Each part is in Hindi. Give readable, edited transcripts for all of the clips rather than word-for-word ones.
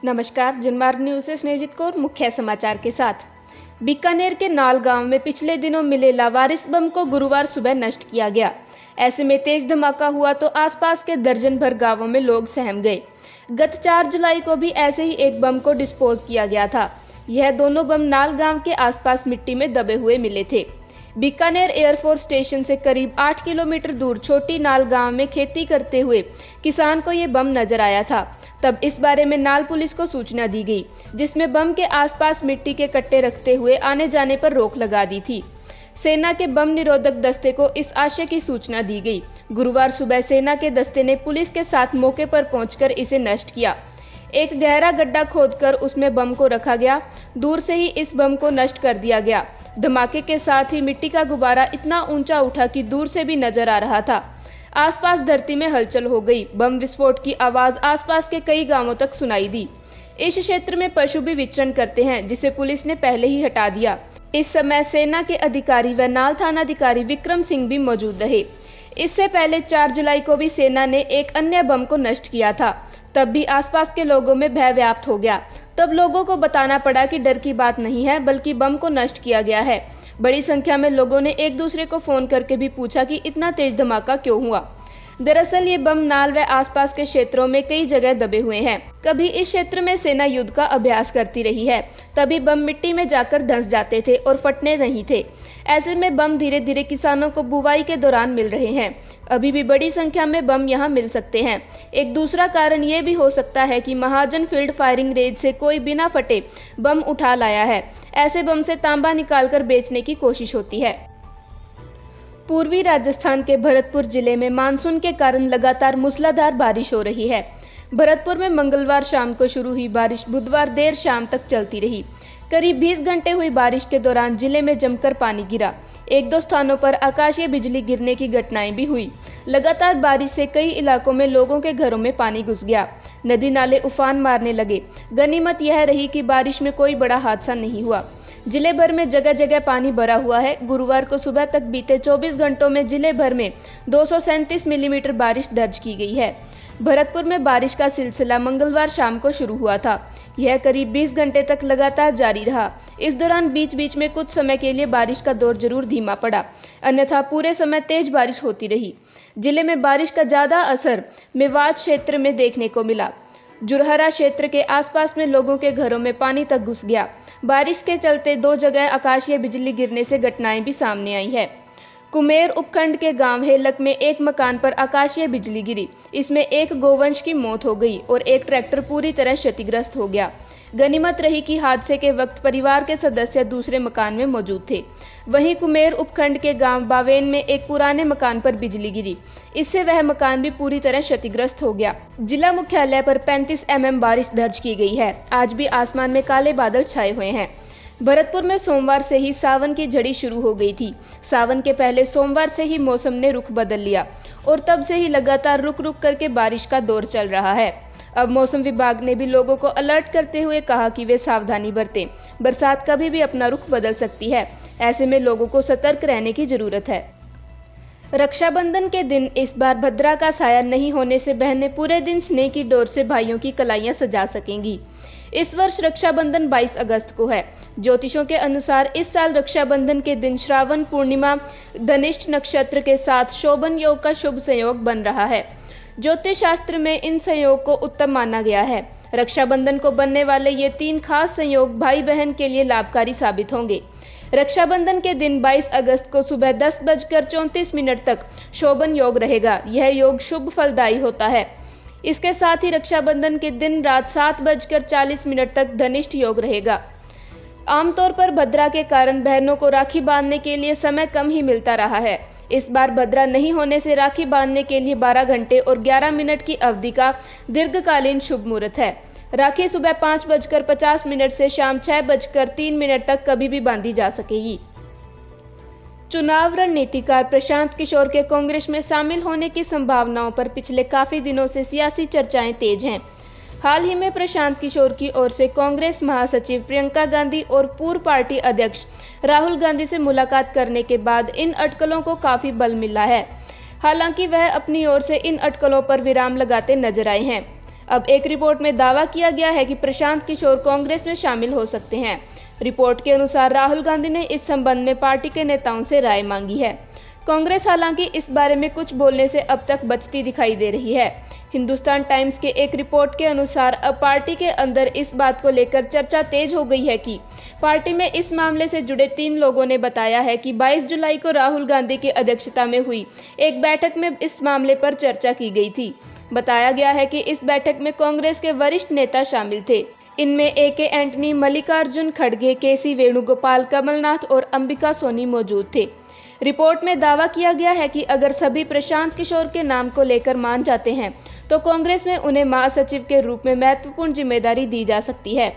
नमस्कार, जनमार्ग न्यूज से स्नेहित कौर मुख्य समाचार के साथ। बीकानेर के नाल गांव में पिछले दिनों मिले लावारिस बम को गुरुवार सुबह नष्ट किया गया। ऐसे में तेज धमाका हुआ तो आसपास के दर्जन भर गांवों में लोग सहम गए। गत 4 जुलाई को भी ऐसे ही एक बम को डिस्पोज किया गया था। यह दोनों बम नाल गांव के आसपास मिट्टी में दबे हुए मिले थे। बीकानेर एयरफोर्स स्टेशन से करीब 8 किलोमीटर दूर छोटी नाल गांव में खेती करते हुए किसान को ये बम नजर आया था। तब इस बारे में नाल पुलिस को सूचना दी गई, जिसमें बम के आसपास मिट्टी के कट्टे रखते हुए आने जाने पर रोक लगा दी थी। सेना के बम निरोधक दस्ते को इस आशय की सूचना दी गई। गुरुवार सुबह सेना के दस्ते ने पुलिस के साथ मौके पर पहुंचकर इसे नष्ट किया। एक गहरा गड्ढा खोदकर उसमें बम को रखा गया। दूर से ही इस बम को नष्ट कर दिया गया। धमाके के साथ ही मिट्टी का गुब्बारा इतना ऊंचा उठा कि दूर से भी नजर आ रहा था। आसपास धरती में हलचल हो गई। बम विस्फोट की आवाज आसपास के कई गांवों तक सुनाई दी। इस क्षेत्र में पशु भी विचरण करते हैं, जिसे पुलिस ने पहले ही हटा दिया। इस समय सेना के अधिकारी व नाल थानाधिकारी विक्रम सिंह भी मौजूद रहे। इससे पहले 4 जुलाई को भी सेना ने एक अन्य बम को नष्ट किया था। तब भी आसपास के लोगों में भय व्याप्त हो गया। तब लोगों को बताना पड़ा कि डर की बात नहीं है, बल्कि बम को नष्ट किया गया है। बड़ी संख्या में लोगों ने एक दूसरे को फोन करके भी पूछा कि इतना तेज धमाका क्यों हुआ। दरअसल ये बम नाल व आसपास के क्षेत्रों में कई जगह दबे हुए हैं। कभी इस क्षेत्र में सेना युद्ध का अभ्यास करती रही है, तभी बम मिट्टी में जाकर धंस जाते थे और फटने नहीं थे। ऐसे में बम धीरे धीरे किसानों को बुवाई के दौरान मिल रहे हैं। अभी भी बड़ी संख्या में बम यहाँ मिल सकते हैं। एक दूसरा कारण ये भी हो सकता है कि महाजन फील्ड फायरिंग रेंज से कोई बिना फटे बम उठा लाया है। ऐसे बम से तांबा निकालकर बेचने की कोशिश होती है। पूर्वी राजस्थान के भरतपुर जिले में मानसून के कारण लगातार मूसलाधार बारिश हो रही है। भरतपुर में मंगलवार शाम को शुरू हुई बारिश बुधवार देर शाम तक चलती रही। करीब 20 घंटे हुई बारिश के दौरान जिले में जमकर पानी गिरा। 1-2 स्थानों पर आकाशीय बिजली गिरने की घटनाएं भी हुई। लगातार बारिश से कई इलाकों में लोगों के घरों में पानी घुस गया। नदी नाले उफान मारने लगे। गनीमत यह रही कि बारिश में कोई बड़ा हादसा नहीं हुआ। जिले भर में जगह जगह पानी भरा हुआ है। गुरुवार को सुबह तक बीते 24 घंटों में जिले भर में 237 मिलीमीटर बारिश दर्ज की गई है। भरतपुर में बारिश का सिलसिला मंगलवार शाम को शुरू हुआ था। यह करीब 20 घंटे तक लगातार जारी रहा। इस दौरान बीच बीच में कुछ समय के लिए बारिश का दौर जरूर धीमा पड़ा, अन्यथा पूरे समय तेज बारिश होती रही। जिले में बारिश का ज्यादा असर मेवात क्षेत्र में देखने को मिला। जुरहरा क्षेत्र के आसपास में लोगों के घरों में पानी तक घुस गया। बारिश के चलते 2 जगह आकाशीय बिजली गिरने से घटनाएं भी सामने आई है। कुमेर उपखंड के गांव हेलक में एक मकान पर आकाशीय बिजली गिरी। इसमें एक गोवंश की मौत हो गई और एक ट्रैक्टर पूरी तरह क्षतिग्रस्त हो गया। गनीमत रही कि हादसे के वक्त परिवार के सदस्य दूसरे मकान में मौजूद थे। वहीं कुमेर उपखंड के गांव बावेन में एक पुराने मकान पर बिजली गिरी। इससे वह मकान भी पूरी तरह क्षतिग्रस्त हो गया। जिला मुख्यालय पर 35 mm बारिश दर्ज की गई है। आज भी आसमान में काले बादल छाए हुए हैं। भरतपुर में सोमवार से ही सावन की झड़ी शुरू हो गई थी। सावन के पहले सोमवार से ही मौसम ने रुख बदल लिया और तब से ही लगातार रुक रुक करके बारिश का दौर चल रहा है। अब मौसम विभाग ने भी लोगों को अलर्ट करते हुए कहा कि वे सावधानी बरतें। बरसात कभी भी अपना रुख बदल सकती है। ऐसे में लोगों को सतर्क रहने की जरूरत है। रक्षाबंधन के दिन इस बार भद्रा का साया नहीं होने से बहनें पूरे दिन स्नेह की डोर से भाइयों की कलाइयां सजा सकेंगी। इस वर्ष रक्षाबंधन 22 अगस्त को है। ज्योतिषों के अनुसार इस साल रक्षाबंधन के दिन श्रावण पूर्णिमा धनिष्ठ नक्षत्र के साथ शोभन योग का शुभ संयोग बन रहा है। ज्योतिष शास्त्र में इन संयोग को उत्तम माना गया है। रक्षाबंधन को बनने वाले ये 3 खास संयोग भाई बहन के लिए लाभकारी साबित होंगे। रक्षाबंधन के दिन 22 अगस्त को सुबह 10:34 तक शोभन योग रहेगा। यह योग शुभ फलदायी होता है। इसके साथ ही रक्षाबंधन के दिन रात 7:40 तक धनिष्ठ योग रहेगा। आमतौर पर भद्रा के कारण बहनों को राखी बांधने के लिए समय कम ही मिलता रहा है। इस बार भद्रा नहीं होने से राखी बांधने के लिए 12 घंटे और 11 मिनट की अवधि का दीर्घकालीन शुभ मुहूर्त है। राखी सुबह 5:50 से शाम 6:03 तक कभी भी बांधी जा सकेगी। चुनाव रणनीतिकार प्रशांत किशोर के कांग्रेस में शामिल होने की संभावनाओं पर पिछले काफी दिनों से सियासी चर्चाएं तेज हैं। हाल ही में प्रशांत किशोर की ओर से कांग्रेस महासचिव प्रियंका गांधी और पूर्व पार्टी अध्यक्ष राहुल गांधी से मुलाकात करने के बाद इन अटकलों को काफी बल मिला है। हालांकि वह अपनी ओर से इन अटकलों पर विराम लगाते नजर आए हैं। अब एक रिपोर्ट में दावा किया गया है कि प्रशांत किशोर कांग्रेस में शामिल हो सकते हैं। रिपोर्ट के अनुसार राहुल गांधी ने इस संबंध में पार्टी के नेताओं से राय मांगी है। कांग्रेस हालांकि इस बारे में कुछ बोलने से अब तक बचती दिखाई दे रही है। हिंदुस्तान टाइम्स के एक रिपोर्ट के अनुसार अब पार्टी के अंदर इस बात को लेकर चर्चा तेज हो गई है कि पार्टी में इस मामले से जुड़े 3 लोगों ने बताया है कि 22 जुलाई को राहुल गांधी की अध्यक्षता में हुई एक बैठक में इस मामले पर चर्चा की गई थी। बताया गया है कि इस बैठक में कांग्रेस के वरिष्ठ नेता शामिल थे। इनमें ए.के. एंटनी, मल्लिकार्जुन खड़गे, के.सी. वेणुगोपाल, कमलनाथ और अंबिका सोनी मौजूद थे। रिपोर्ट में दावा किया गया है कि अगर सभी प्रशांत किशोर के नाम को लेकर मान जाते हैं तो कांग्रेस में उन्हें महासचिव के रूप में महत्वपूर्ण जिम्मेदारी दी जा सकती है।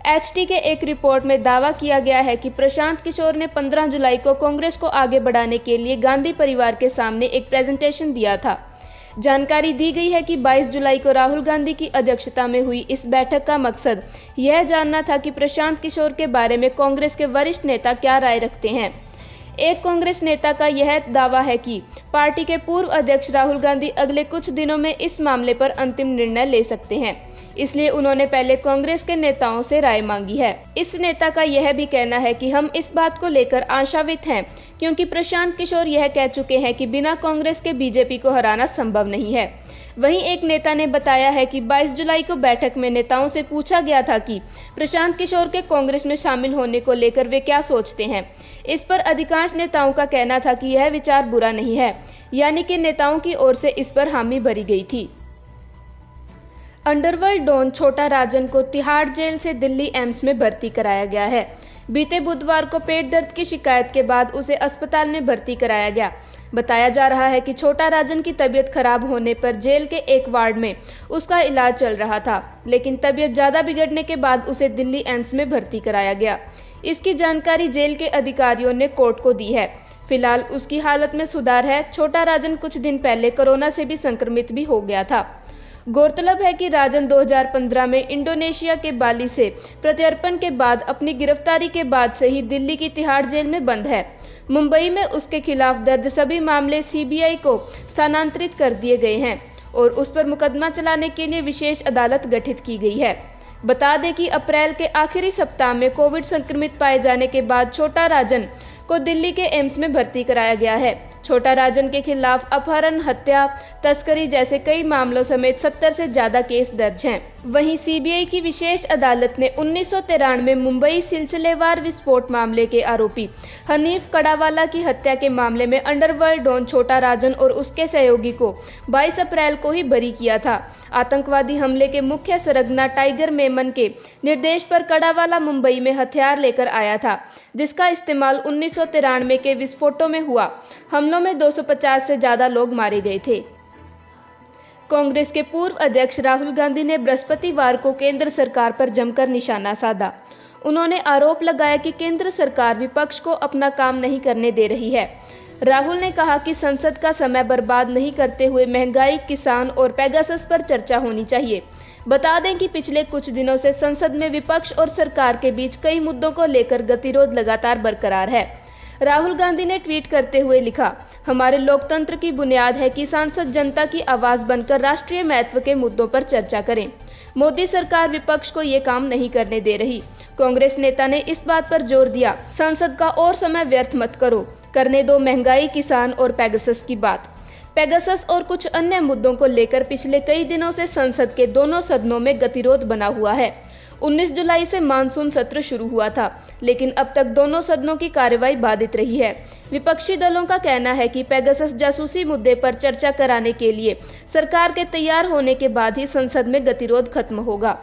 HT के एक रिपोर्ट में दावा किया गया है कि प्रशांत किशोर ने 15 जुलाई को कांग्रेस को आगे बढ़ाने के लिए गांधी परिवार के सामने एक प्रेजेंटेशन दिया था। जानकारी दी गई है कि 22 जुलाई को राहुल गांधी की अध्यक्षता में हुई इस बैठक का मकसद यह जानना था कि प्रशांत किशोर के बारे में कांग्रेस के वरिष्ठ नेता क्या राय रखते हैं। एक कांग्रेस नेता का यह दावा है कि पार्टी के पूर्व अध्यक्ष राहुल गांधी अगले कुछ दिनों में इस मामले पर अंतिम निर्णय ले सकते हैं, इसलिए उन्होंने पहले कांग्रेस के नेताओं से राय मांगी है। इस नेता का यह भी कहना है कि हम इस बात को लेकर आशान्वित हैं क्योंकि प्रशांत किशोर यह कह चुके हैं कि बिना कांग्रेस के बीजेपी को हराना संभव नहीं है। वहीं एक नेता ने बताया है कि 22 जुलाई को बैठक में नेताओं से पूछा गया था कि प्रशांत किशोर के कांग्रेस में शामिल होने को लेकर वे क्या सोचते हैं। इस पर अधिकांश नेताओं का कहना था कि यह विचार बुरा नहीं है, यानी कि नेताओं की ओर से इस पर हामी भरी गई थी। अंडरवर्ल्ड डॉन छोटा राजन को तिहाड़ जेल से दिल्ली एम्स में भर्ती कराया गया है। बीते बुधवार को पेट दर्द की शिकायत के बाद उसे अस्पताल में भर्ती कराया गया। बताया जा रहा है कि छोटा राजन की तबीयत खराब होने पर जेल के एक वार्ड में उसका इलाज चल रहा था, लेकिन तबीयत ज़्यादा बिगड़ने के बाद उसे दिल्ली एम्स में भर्ती कराया गया। इसकी जानकारी जेल के अधिकारियों ने कोर्ट को दी है। फिलहाल उसकी हालत में सुधार है। छोटा राजन कुछ दिन पहले कोरोना से भी संक्रमित भी हो गया था। गौरतलब है कि राजन 2015 में इंडोनेशिया के बाली से प्रत्यर्पण के बाद अपनी गिरफ्तारी के बाद से ही दिल्ली की तिहाड़ जेल में बंद है। मुंबई में उसके खिलाफ दर्ज सभी मामले CBI को स्थानांतरित कर दिए गए हैं और उस पर मुकदमा चलाने के लिए विशेष अदालत गठित की गई है। बता दें कि अप्रैल के आखिरी सप्ताह में कोविड संक्रमित पाए जाने के बाद छोटा राजन को दिल्ली के एम्स में भर्ती कराया गया है। छोटा राजन के खिलाफ अपहरण, हत्या, तस्करी जैसे कई मामलों समेत 70 से ज्यादा केस दर्ज हैं। वहीं CBI की विशेष अदालत ने 1993 मुंबई सिलसिलेवार विस्फोट मामले के आरोपी हनीफ कड़ावाला की हत्या के मामले में अंडरवर्ल्ड डॉन छोटा राजन और उसके सहयोगी को 22 अप्रैल को ही बरी किया था। आतंकवादी हमले के मुख्य सरगना टाइगर मेमन के निर्देश पर कड़ावाला मुंबई में हथियार लेकर आया था, जिसका इस्तेमाल 1993 के विस्फोटों में हुआ। हमलों में 250 से ज्यादा लोग मारे गए थे। कांग्रेस के पूर्व अध्यक्ष राहुल गांधी ने बृहस्पतिवार को केंद्र सरकार पर जमकर निशाना साधा। उन्होंने आरोप लगाया कि केंद्र सरकार विपक्ष को अपना काम नहीं करने दे रही है। राहुल ने कहा कि संसद का समय बर्बाद नहीं करते हुए महंगाई, किसान और पेगासस पर चर्चा होनी चाहिए। बता दें कि पिछले कुछ दिनों से संसद में विपक्ष और सरकार के बीच कई मुद्दों को लेकर गतिरोध लगातार बरकरार है। राहुल गांधी ने ट्वीट करते हुए लिखा, हमारे लोकतंत्र की बुनियाद है कि सांसद जनता की आवाज बनकर राष्ट्रीय महत्व के मुद्दों पर चर्चा करें। मोदी सरकार विपक्ष को ये काम नहीं करने दे रही। कांग्रेस नेता ने इस बात पर जोर दिया, संसद का और समय व्यर्थ मत करो, करने दो महंगाई, किसान और पेगासस की बात। पेगासस और कुछ अन्य मुद्दों को लेकर पिछले कई दिनों से संसद के दोनों सदनों में गतिरोध बना हुआ है। 19 जुलाई से मानसून सत्र शुरू हुआ था, लेकिन अब तक दोनों सदनों की कार्यवाही बाधित रही है। विपक्षी दलों का कहना है कि पेगासस जासूसी मुद्दे पर चर्चा कराने के लिए सरकार के तैयार होने के बाद ही संसद में गतिरोध खत्म होगा।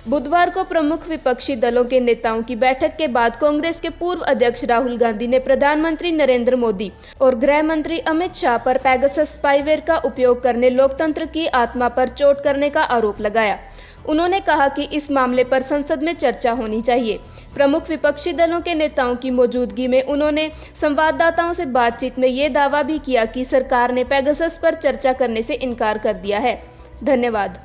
बुधवार को प्रमुख विपक्षी दलों के नेताओं की बैठक के बाद कांग्रेस के पूर्व अध्यक्ष राहुल गांधी ने प्रधानमंत्री नरेंद्र मोदी और गृह मंत्री अमित शाह पर पेगासस स्पाईवेयर का उपयोग करने लोकतंत्र की आत्मा पर चोट करने का आरोप लगाया। उन्होंने कहा कि इस मामले पर संसद में चर्चा होनी चाहिए। प्रमुख विपक्षी दलों के नेताओं की मौजूदगी में उन्होंने संवाददाताओं से बातचीत में ये दावा भी किया कि सरकार ने पेगासस पर चर्चा करने से इनकार कर दिया है। धन्यवाद।